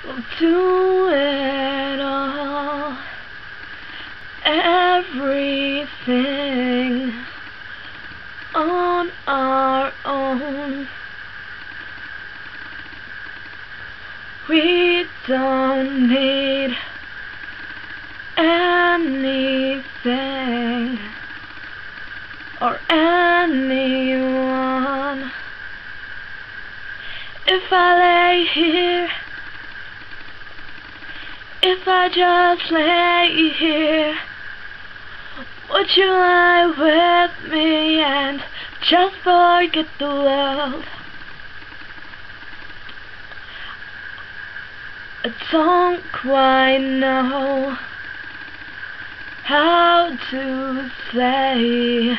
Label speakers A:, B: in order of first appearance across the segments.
A: We'll do it all, everything on our own. We don't need anything or anyone. If I lay here, if I just lay here, would you lie with me and just forget the world? I don't quite know how to say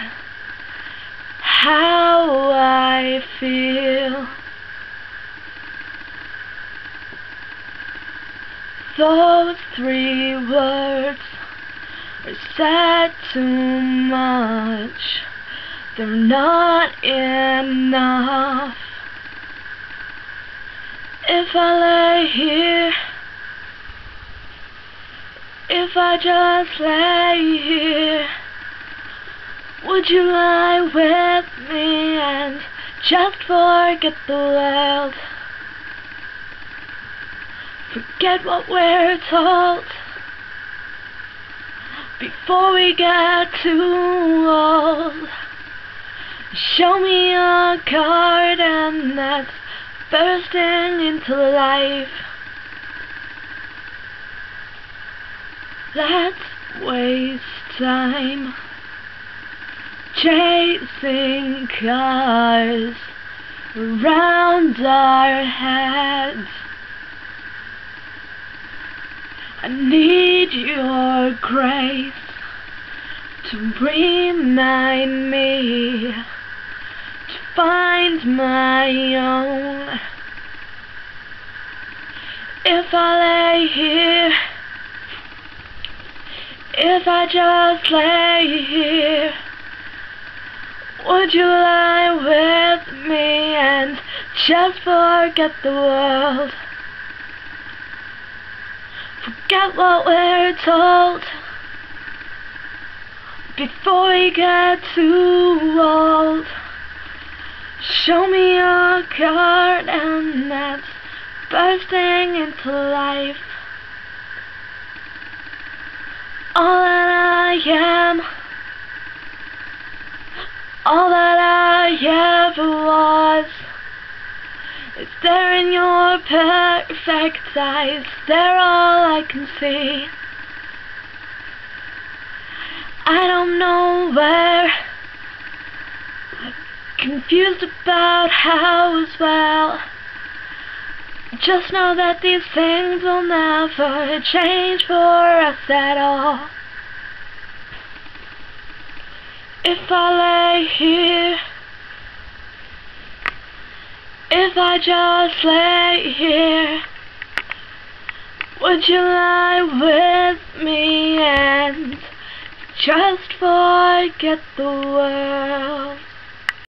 A: how I feel. Those 3 words are said too much. They're not enough. If I lay here, if I just lay here, would you lie with me and just forget the world? Forget what we're told before we get too old. Show me a garden that's bursting into life. Let's waste time chasing cars around our heads. I need your grace to remind me to find my own. If I lay here, if I just lay here, would you lie with me and just forget the world? Forget what we're told before we get too old. Show me a garden that's bursting into life. All that I am, all that I ever was, is there in your perfect eyes. They're all I can see. I don't know where, confused about how as well. Just know that these things will never change for us at all. If I lay here, if I just lay here, would you lie with me and just forget the world?